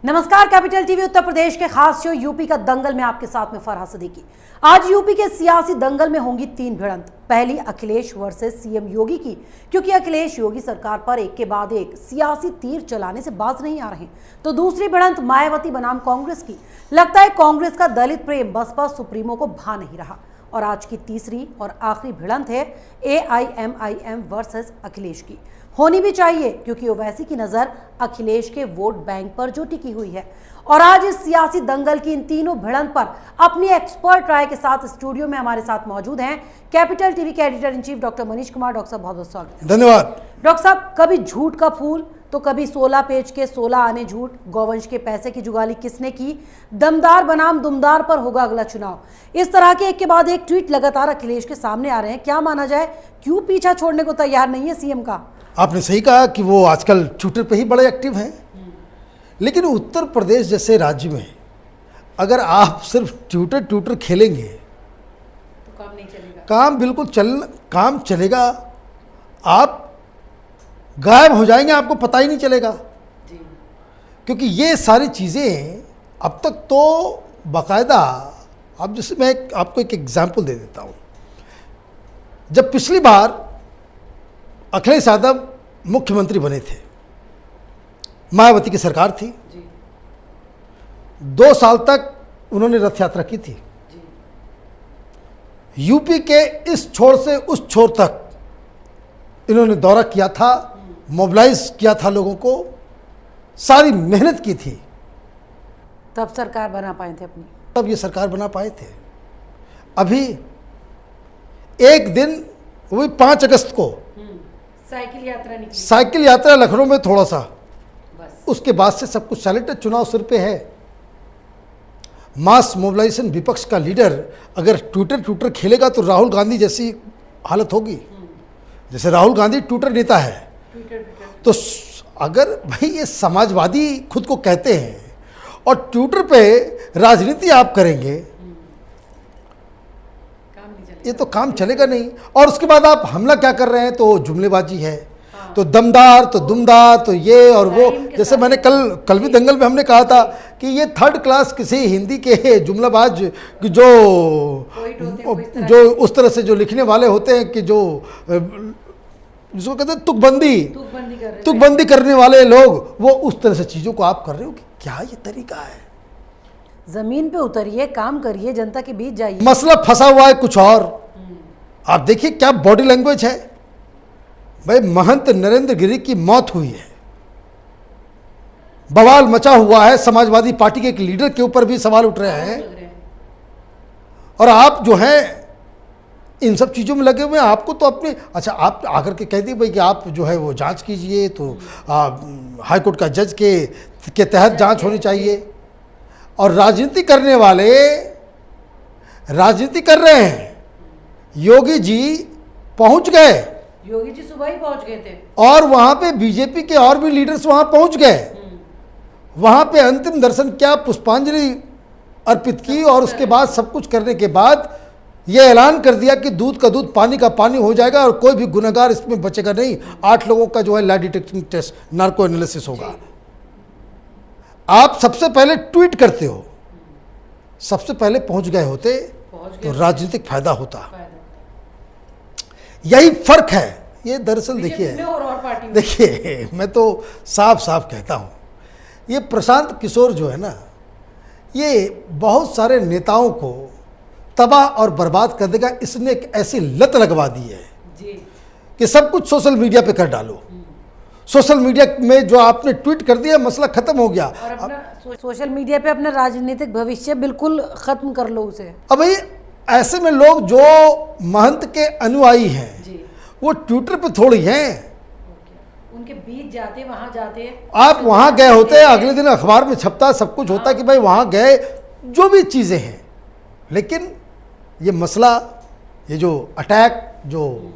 नमस्कार, capital TV Uttar Pradesh के खास शो यूपी का दंगल में आपके साथ में फरहाद सिद्दीकी। आज यूपी के सियासी दंगल में होंगी 3 भिड़ंत। पहली अखिलेश वर्सेस सीएम योगी की, क्योंकि अखिलेश योगी सरकार पर एक के बाद एक सियासी तीर चलाने से बाज नहीं आ रहे। तो दूसरी भिड़ंत मायावती बनाम कांग्रेस की। लगता है कांग्रेस का दलित प्रेम बसपा सुप्रीमो को भा नहीं रहा। और आज की तीसरी और आखिरी भिड़ंत है AIMIM वर्सेस अखिलेश की। होनी भी चाहिए, क्योंकि ओवैसी की नजर अखिलेश के वोट बैंक पर जो टिकी हुई है। और आज इस सियासी दंगल की इन तीनों भिड़ंत पर अपनी एक्सपर्ट राय के साथ स्टूडियो में हमारे साथ मौजूद हैं कैपिटल टीवी के editor in chief doctor Manish Kumar. Doctor साहब, बहुत बहुत स्वागत है। धन्यवाद। डॉक्टर साहब, कभी झूठ का फूल तो कभी 16 पेज के 16 आने झूठ। गौवंश के पैसे की जुगाली किसने की? दमदार बनाम दुमदार पर होगा अगला चुनाव। इस तरह के एक के बाद एक ट्वीट लगातार अखिलेश के सामने आ रहे हैं। क्या माना जाए, क्यों पीछा छोड़ने को तैयार नहीं है सीएम का? आपने सही कहा कि वो आजकल ट्विटर पे ही बड़े एक्टिव हैं, लेकिन उत्तर प्रदेश जैसे राज्य में अगर आप सिर्फ ट्विटर खेलेंगे तो काम नहीं चलेगा। काम चलेगा, आप गायब हो जाएंगे, आपको पता ही नहीं चलेगा जी। क्योंकि ये सारी चीज़ें अब तक तो बाकायदा, अब जैसे मैं आपको एक एग्जाम्पल दे देता हूँ। जब पिछली बार अखिलेश यादव मुख्यमंत्री बने थे, मायावती की सरकार थी जी। 2 साल तक उन्होंने रथ यात्रा की थी जी। यूपी के इस छोर से उस छोर तक इन्होंने दौरा किया था, मोबिलाइज किया था लोगों को, सारी मेहनत की थी, तब सरकार बना पाए थे अपनी। तब ये सरकार बना पाए थे। अभी एक दिन, वो भी 5 अगस्त को साइकिल यात्रा लखनऊ में, थोड़ा सा बस। उसके बाद से सब कुछ साइलेंट है। चुनाव सिर पे है। मास मोबिलाइजेशन विपक्ष का लीडर अगर ट्विटर खेलेगा तो राहुल गांधी जैसी हालत होगी। जैसे राहुल गांधी ट्विटर नेता है, तो अगर भाई ये समाजवादी खुद को कहते हैं और ट्विटर पे राजनीति आप करेंगे, ये तो काम चलेगा नहीं। और उसके बाद आप हमला क्या कर रहे हैं, तो जुमलेबाजी है। हाँ। तो दमदार, तो दुमदार, तो ये और वो। जैसे मैंने कल भी दंगल में हमने कहा था कि ये 3rd क्लास किसी हिंदी के जुमलाबाज जो उस तरह से जो लिखने वाले होते हैं कि जो जिसको कहते हैं तुकबंदी करने वाले लोग, वो उस तरह से चीज़ों को आप कर रहे हो कि क्या ये तरीका है? जमीन पे उतरिए, काम करिए, जनता के बीच जाइए। मसला फंसा हुआ है कुछ और। आप देखिए क्या बॉडी लैंग्वेज है। भाई महंत नरेंद्र गिरी की मौत हुई है, बवाल मचा हुआ है, समाजवादी पार्टी के एक लीडर के ऊपर भी सवाल उठ रहे हैं, और आप जो है इन सब चीज़ों में लगे हुए हैं। आपको तो अपने, अच्छा आप आकर के कह दिए भाई कि आप जो है वो जांच कीजिए, तो हाईकोर्ट का जज के तहत जांच होनी चाहिए। और राजनीति करने वाले राजनीति कर रहे हैं। योगी जी पहुंच गए, योगी जी सुबह ही पहुंच गए थे, और वहां पे बीजेपी के और भी लीडर्स वहां पहुंच गए। वहां पे अंतिम दर्शन क्या, पुष्पांजलि अर्पित की, और उसके बाद सब कुछ करने के बाद यह ऐलान कर दिया कि दूध का दूध पानी का पानी हो जाएगा और कोई भी गुनहगार इसमें बचेगा नहीं। 8 लोगों का जो है लाई डिटेक्टिंग टेस्ट, नार्को एनालिसिस होगा। आप सबसे पहले ट्वीट करते हो, सबसे पहले पहुंच गए होते तो राजनीतिक फायदा होता। यही फर्क है। ये दरअसल देखिए मैं तो साफ कहता हूं, ये प्रशांत किशोर जो है ना, ये बहुत सारे नेताओं को तबाह और बर्बाद कर देगा। इसने एक ऐसी लत लगवा दी है कि सब कुछ सोशल मीडिया पे कर डालो। सोशल मीडिया में जो आपने ट्वीट कर दिया, मसला खत्म हो गया। और अपना सोशल मीडिया पे अपना राजनीतिक भविष्य बिल्कुल खत्म कर लो उसे। अब ऐसे में लोग जो महंत के अनुयायी हैं, वो ट्विटर पे थोड़ी हैं, उनके बीच जाते, वहां जाते। आप वहां गए होते हैं, अगले दिन अखबार में छपता, सब कुछ होता कि भाई वहां गए, जो भी चीजें हैं। लेकिन ये मसला, ये जो अटैक जो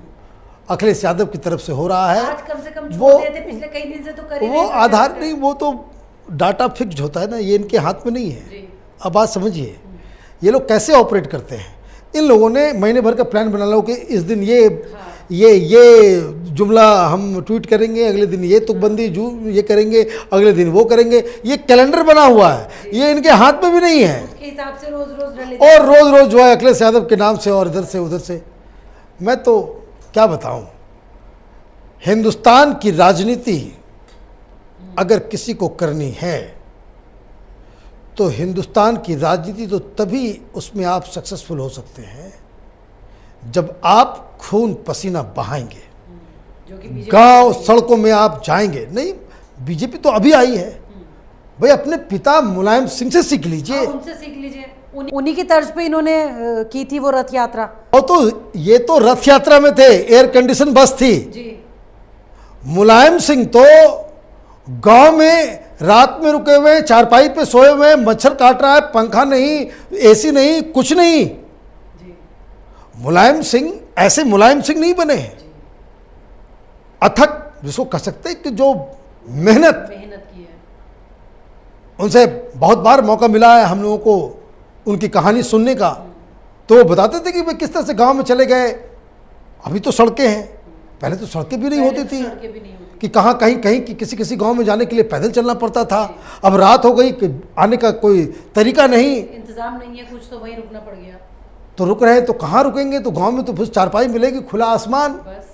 अखिलेश यादव की तरफ से हो रहा है, आज कम से कम वो पिछले कई दिन से तो कर ही वो आधार नहीं, वो तो डाटा फिक्स होता है ना, ये इनके हाथ में नहीं है। अब बात समझिए, ये लोग कैसे ऑपरेट करते हैं। इन लोगों ने महीने भर का प्लान बना लो कि इस दिन ये जुमला हम ट्वीट करेंगे, अगले दिन ये तुकबंदी ये करेंगे, अगले दिन वो करेंगे। ये कैलेंडर बना हुआ है, ये इनके हाथ में भी नहीं है। उसके हिसाब से रोज रोज और रोज रोज जो है अखिलेश यादव के नाम से और इधर से उधर से, मैं तो क्या बताऊं। हिंदुस्तान की राजनीति अगर किसी को करनी है तो हिंदुस्तान की राजनीति तो तभी उसमें आप सक्सेसफुल हो सकते हैं जब आप खून पसीना बहाएंगे, जो कि बीजेपी गांव सड़कों में आप जाएंगे। नहीं, बीजेपी तो अभी आई है भाई, अपने पिता मुलायम सिंह से सीख लीजिए। उनसे सीख लीजिए, उन्हीं की तर्ज पे इन्होंने की थी वो रथ यात्रा। और तो ये तो रथ यात्रा में थे, एयर कंडीशन बस थी जी। मुलायम सिंह तो गांव में रात में रुके हुए, चारपाई पे सोए हुए, मच्छर काट रहा है, पंखा नहीं, एसी नहीं, कुछ नहीं। जी। मुलायम सिंह ऐसे मुलायम सिंह नहीं बने। अथक, जिसको कह सकते हैं कि जो मेहनत की है। उनसे बहुत बार मौका मिला है हम लोगों को उनकी कहानी सुनने का, तो वो बताते थे कि वे किस तरह से गांव में चले गए। अभी तो सड़कें हैं, पहले तो सड़कें भी नहीं होती थी कि कहाँ कहीं कहीं कि किसी गांव में जाने के लिए पैदल चलना पड़ता था। अब रात हो गई कि आने का कोई तरीका नहीं, इंतजाम नहीं है कुछ, तो वहीं रुकना पड़ गया। तो रुक रहे हैं तो कहाँ रुकेंगे। तो गांव में तो फिर चारपाई मिलेगी, खुला आसमान, बस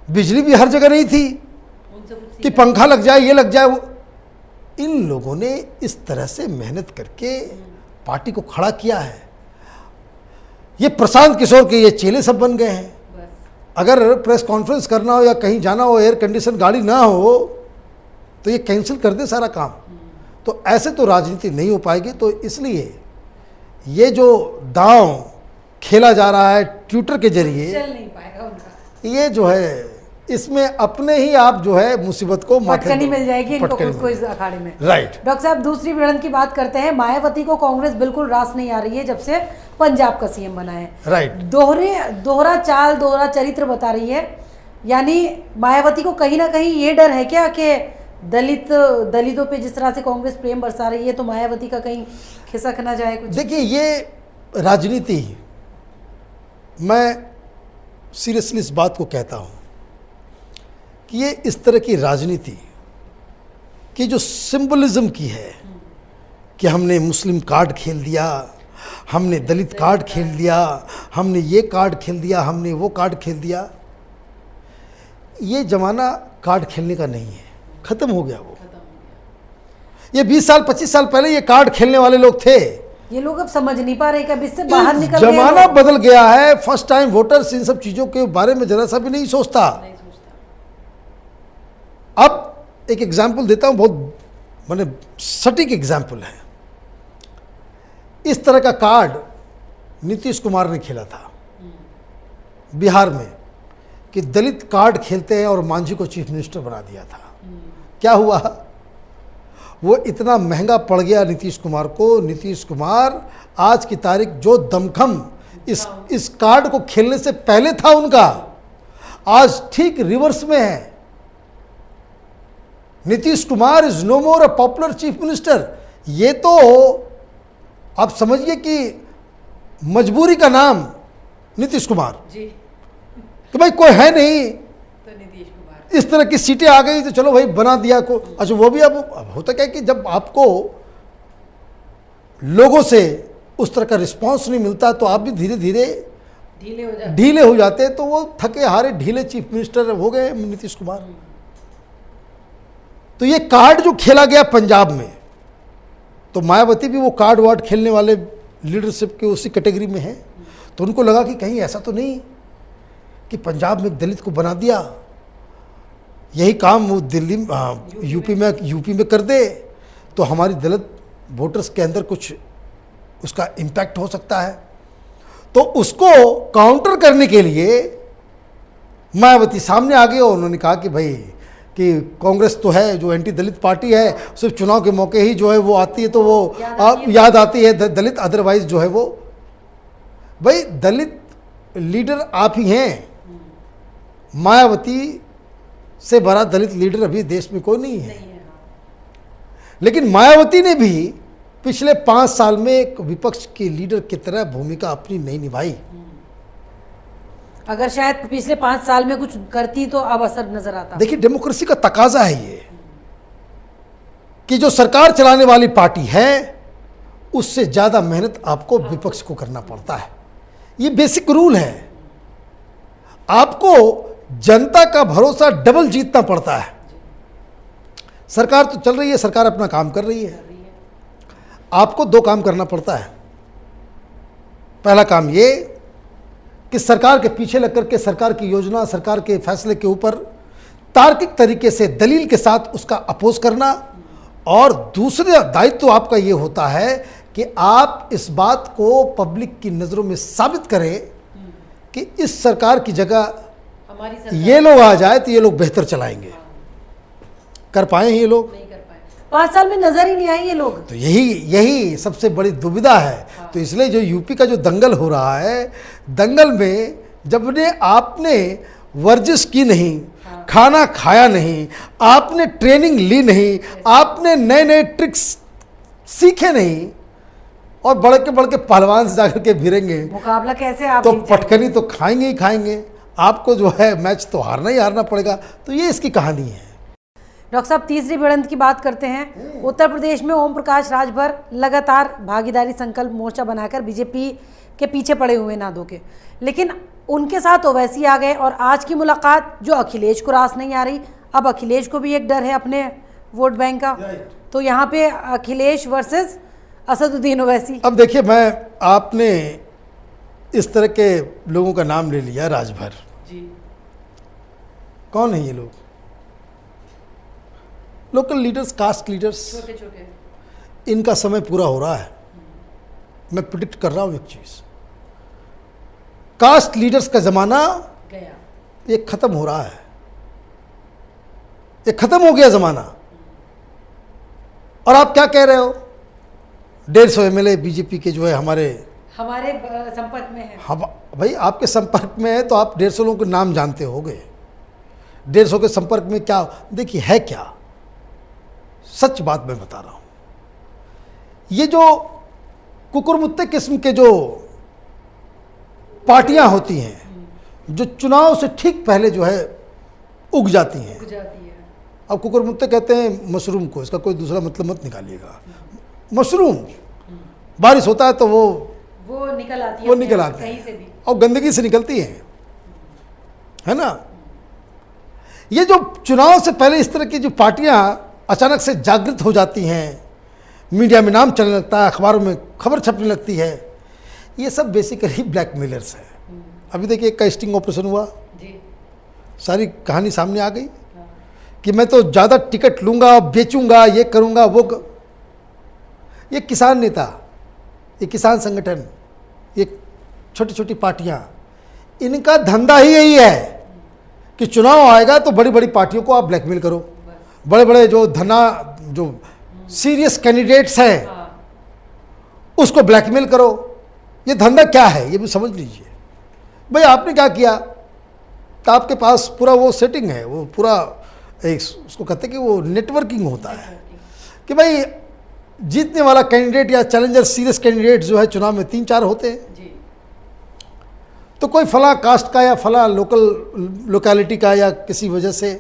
बिजली भी हर जगह नहीं थी उनसे कुछ कि पंखा लग जाए, ये लग जाए। इन लोगों ने इस तरह से मेहनत करके पार्टी को खड़ा किया है। ये प्रशांत किशोर के ये चेले सब बन गए हैं। अगर प्रेस कॉन्फ्रेंस करना हो या कहीं जाना हो, एयर कंडीशन गाड़ी ना हो, तो ये कैंसिल कर दे सारा काम। तो ऐसे तो राजनीति नहीं हो पाएगी। तो इसलिए ये जो दांव खेला जा रहा है ट्विटर के जरिए, चल नहीं पाएगा उनका। ये जो है इसमें अपने ही आप जो है मुसीबत को पटकनी मिल जाएगी इनको खुद को इस अखाड़े में। राइट। डॉक्टर साहब, दूसरी भिड़ंत की बात करते हैं। मायावती को कांग्रेस बिल्कुल रास नहीं आ रही है जब से पंजाब का सीएम बना है। राइट। दोहरा चाल, दोहरा चरित्र बता रही है। यानी मायावती को कहीं ना कहीं ये डर है क्या कि दलितों पे जिस तरह से कांग्रेस प्रेम बरसा रही है, तो मायावती का कहीं खिसक ना जाए कुछ। देखिए, ये राजनीति, मैं सीरियसली इस बात को कहता हूं कि ये इस तरह की राजनीति की जो सिंबलिज्म की है कि हमने मुस्लिम कार्ड खेल दिया, हमने दलित कार्ड खेल दिया, हमने ये कार्ड खेल दिया, हमने वो कार्ड खेल दिया, ये जमाना कार्ड खेलने का नहीं है, खत्म हो गया वो। ये 20 साल 25 साल पहले ये कार्ड खेलने वाले लोग थे। ये लोग अब समझ नहीं पा रहे कि अब इससे बाहर निकल जमाना बदल गया है। फर्स्ट टाइम वोटर्स इन सब चीजों के बारे में जरा सा भी नहीं सोचता। अब एक एग्जाम्पल देता हूं, बहुत माने सटीक एग्जाम्पल है। इस तरह का कार्ड नीतीश कुमार ने खेला था बिहार में कि दलित कार्ड खेलते हैं और मांझी को चीफ मिनिस्टर बना दिया था। क्या हुआ, वो इतना महंगा पड़ गया नीतीश कुमार को। नीतीश कुमार आज की तारीख जो दमखम इस कार्ड को खेलने से पहले था उनका, आज ठीक रिवर्स में है। Nitish Kumar is no more a popular chief minister. ये तो आप समझिए कि मजबूरी का नाम नीतीश कुमार जी। कि भाई कोई है नहीं, तो नीतीश कुमार, इस तरह की सीटें आ गई तो चलो भाई बना दिया को। अच्छा, वो भी अब होता क्या है कि जब आपको लोगों से उस तरह का रिस्पांस नहीं मिलता तो आप भी धीरे धीरे ढीले हो जाते हैं। तो वो थके हारे ढीले चीफ मिनिस्टर हो गए नीतीश कुमार। तो ये कार्ड जो खेला गया पंजाब में, तो मायावती भी वो कार्ड वार्ड खेलने वाले लीडरशिप के उसी कैटेगरी में है। तो उनको लगा कि कहीं ऐसा तो नहीं कि पंजाब में एक दलित को बना दिया, यही काम वो दिल्ली यूपी में कर दे तो हमारी दलित वोटर्स के अंदर कुछ उसका इम्पैक्ट हो सकता है। तो उसको काउंटर करने के लिए मायावती सामने आ गए और उन्होंने कहा कि भाई कि कांग्रेस तो है जो एंटी दलित पार्टी है, सिर्फ चुनाव के मौके ही जो है वो आती है तो वो याद आती है दलित, अदरवाइज जो है वो। भाई दलित लीडर आप ही हैं, मायावती से बड़ा दलित लीडर अभी देश में कोई नहीं है। लेकिन मायावती ने भी पिछले 5 साल में एक विपक्ष के लीडर की तरह भूमिका अपनी नहीं निभाई। अगर शायद पिछले 5 साल में कुछ करती तो अब असर नजर आता। देखिए, डेमोक्रेसी का तकाजा है ये कि जो सरकार चलाने वाली पार्टी है उससे ज्यादा मेहनत आपको विपक्ष को करना पड़ता है। ये बेसिक रूल है। आपको जनता का भरोसा डबल जीतना पड़ता है। सरकार तो चल रही है, सरकार अपना काम कर रही है। आपको 2 काम करना पड़ता है। पहला काम ये कि सरकार के पीछे लग करके सरकार की योजना, सरकार के फैसले के ऊपर तार्किक तरीके से दलील के साथ उसका अपोज करना, और दूसरा दायित्व तो आपका ये होता है कि आप इस बात को पब्लिक की नज़रों में साबित करें कि इस सरकार की जगह हमारी सरकार ये लोग आ जाए तो ये लोग बेहतर चलाएंगे। कर पाए हैं ये लोग? नहीं कर पाए। 5 साल में नजर ही नहीं आई ये लोग। तो यही सबसे बड़ी दुविधा है। तो इसलिए जो यूपी का जो दंगल हो रहा है, दंगल में जब ने आपने वर्जिश की नहीं, खाना खाया नहीं, आपने ट्रेनिंग ली नहीं, आपने नए नए ट्रिक्स सीखे नहीं, और बढ़ के पहलवान से जाकर के भिड़ेंगे मुकाबला कैसे आप तो जीत जाएंगे? पटकनी तो खाएंगे ही खाएंगे। आपको जो है मैच तो हारना ही हारना पड़ेगा। तो ये इसकी कहानी है। डॉक्टर साहब, तीसरी भिड़ंत की बात करते हैं। उत्तर प्रदेश में ओम प्रकाश राजभर लगातार भागीदारी संकल्प मोर्चा बनाकर बीजेपी के पीछे पड़े हुए नादों के, लेकिन उनके साथ ओवैसी आ गए, और आज की मुलाकात जो अखिलेश को रास नहीं आ रही। अब अखिलेश को भी एक डर है अपने वोट बैंक का। तो यहाँ पे अखिलेश वर्सेस असदुद्दीन ओवैसी। अब देखिए, आपने इस तरह के लोगों का नाम ले लिया, राजभर जी। कौन है ये लोग? Local leaders, caste leaders. छोटे छोटे। इनका समय पूरा हो रहा है। मैं प्रिडिक्ट कर रहा हूं एक चीज, कास्ट लीडर्स का जमाना गया, ये खत्म हो रहा है। ये खत्म हो गया जमाना। और आप क्या कह रहे हो? 150 MLA बीजेपी के जो है हमारे संपर्क में है। हम भाई आपके संपर्क में है तो आप 150 लोगों के नाम जानते होंगे। 150 के संपर्क में क्या, देखिए है क्या, सच बात मैं बता रहा हूं। ये जो कुकुरमुत्ते किस्म के जो पार्टियां होती हैं, जो चुनाव से ठीक पहले जो है उग जाती हैं। अब कुकुरमुत्ते कहते हैं मशरूम को, इसका कोई दूसरा मतलब मत निकालिएगा। मशरूम, बारिश होता है तो वो निकल आती है, वो निकल आते कहीं से भी, हैं, और गंदगी से निकलती है ना। ये जो चुनाव से पहले इस तरह की जो पार्टियां अचानक से जागृत हो जाती हैं, मीडिया में नाम चलने लगता है, अखबारों में खबर छपने लगती है, ये सब बेसिकली ब्लैकमेलर्स हैं। अभी देखिए, एक का स्टिंग ऑपरेशन हुआ जी, सारी कहानी सामने आ गई कि मैं तो ज़्यादा टिकट लूँगा, बेचूंगा, ये करूँगा, वो ये किसान नेता, ये किसान संगठन, ये छोटी छोटी पार्टियां, इनका धंधा ही यही है कि चुनाव आएगा तो बड़ी बड़ी पार्टियों को आप ब्लैकमेल करो। बड़े बड़े जो सीरियस कैंडिडेट्स हैं उसको ब्लैकमेल करो। ये धंधा क्या है ये भी समझ लीजिए। भाई आपने क्या किया, तो आपके पास पूरा वो सेटिंग है, वो पूरा एक उसको कहते हैं कि वो नेटवर्किंग होता है कि भाई जीतने वाला कैंडिडेट या चैलेंजर सीरियस कैंडिडेट जो है चुनाव में 3-4 होते हैं जी। तो कोई फला कास्ट का या फला लोकेलिटी का या किसी वजह से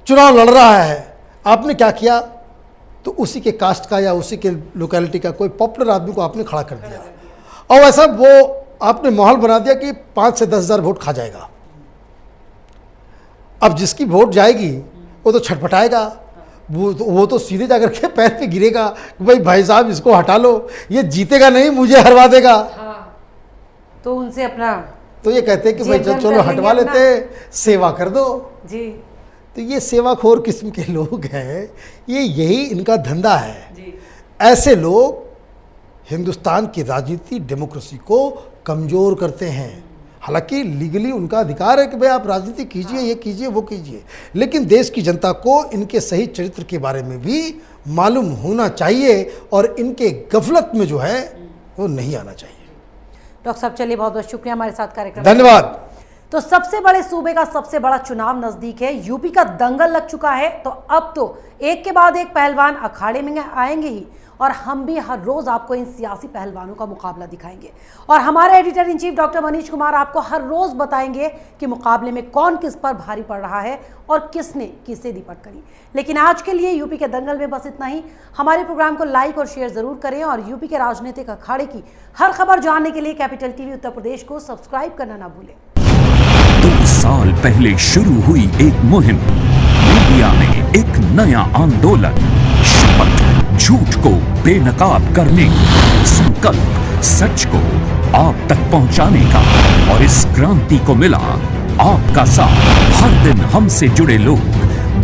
चुनाव लड़ रहा है, आपने क्या किया, तो उसी के कास्ट का या उसी के लोकेलिटी का कोई पॉपुलर आदमी को आपने खड़ा कर दिया, और ऐसा वो आपने माहौल बना दिया कि 5 से 10 हज़ार वोट खा जाएगा। अब जिसकी वोट जाएगी वो तो छटपटाएगा, वो तो सीधे जाकर के पैर पे गिरेगा कि भाई साहब इसको हटा लो, ये जीतेगा नहीं, मुझे हरवा देगा। तो उनसे अपना तो ये कहते हैं कि भाई चलो हटवा लेते, सेवा कर दो जी। तो ये सेवाखोर किस्म के लोग हैं, यही इनका धंधा है जी। ऐसे लोग हिंदुस्तान की राजनीति, डेमोक्रेसी को कमज़ोर करते हैं। हालांकि लीगली उनका अधिकार है कि भाई आप राजनीति कीजिए, ये कीजिए, वो कीजिए, लेकिन देश की जनता को इनके सही चरित्र के बारे में भी मालूम होना चाहिए और इनके गफलत में जो है वो नहीं आना चाहिए। डॉक्टर साहब चलिए, बहुत बहुत शुक्रिया हमारे साथ कार्यक्रम। धन्यवाद। तो सबसे बड़े सूबे का सबसे बड़ा चुनाव नजदीक है, यूपी का दंगल लग चुका है, तो अब तो एक के बाद एक पहलवान अखाड़े में आएंगे ही, और हम भी हर रोज आपको इन सियासी पहलवानों का मुकाबला दिखाएंगे और हमारे editor in chief doctor Manish Kumar आपको हर रोज बताएंगे कि मुकाबले में कौन किस पर भारी पड़ रहा है और किसने किसे दीपट करी। लेकिन आज के लिए यूपी के दंगल में बस इतना ही। हमारे प्रोग्राम को लाइक और शेयर जरूर करें और यूपी के राजनीतिक अखाड़े की हर खबर जानने के लिए कैपिटल टीवी उत्तर प्रदेश को सब्सक्राइब करना ना भूलें। 2 साल पहले शुरू हुई एक मुहिम, मीडिया में एक नया आंदोलन, शपथ झूठ को बेनकाब करने की, संकल्प सच को आप तक पहुंचाने का। और इस क्रांति को मिला आपका साथ। हर दिन हमसे जुड़े लोग,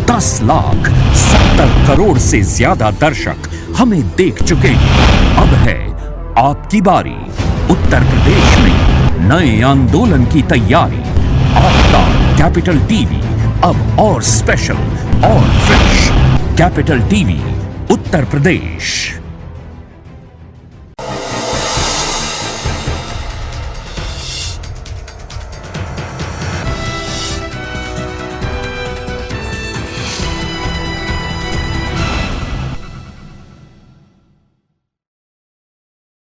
10,70 करोड़ से ज्यादा दर्शक हमें देख चुके हैं। अब है आपकी बारी। उत्तर प्रदेश में नए आंदोलन की तैयारी। आपका कैपिटल टीवी अब और स्पेशल और fresh. Capital TV Uttar Pradesh.